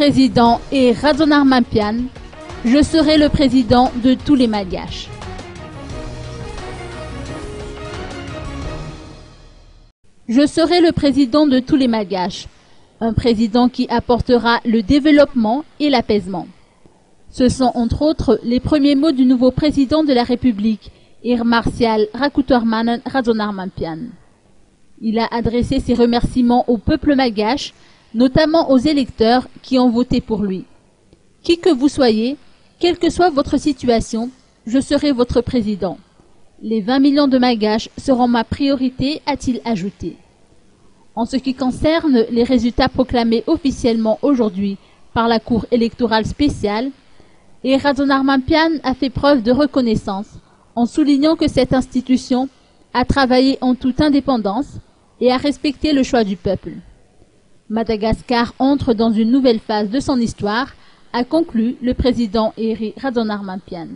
Président et Radonarmampian, je serai le président de tous les Malgaches. Je serai le président de tous les Malgaches, un président qui apportera le développement et l'apaisement. Ce sont entre autres les premiers mots du nouveau président de la République, Ir Martial Rakoutormanen Radonarmampian. Il a adressé ses remerciements au peuple malgache, notamment aux électeurs qui ont voté pour lui. Qui que vous soyez, quelle que soit votre situation, je serai votre président. Les 20 millions de Malgaches seront ma priorité, a-t-il ajouté. En ce qui concerne les résultats proclamés officiellement aujourd'hui par la Cour électorale spéciale, Ir Radonarmampian a fait preuve de reconnaissance en soulignant que cette institution a travaillé en toute indépendance et a respecté le choix du peuple. Madagascar entre dans une nouvelle phase de son histoire, a conclu le président Ir Radonarmampian.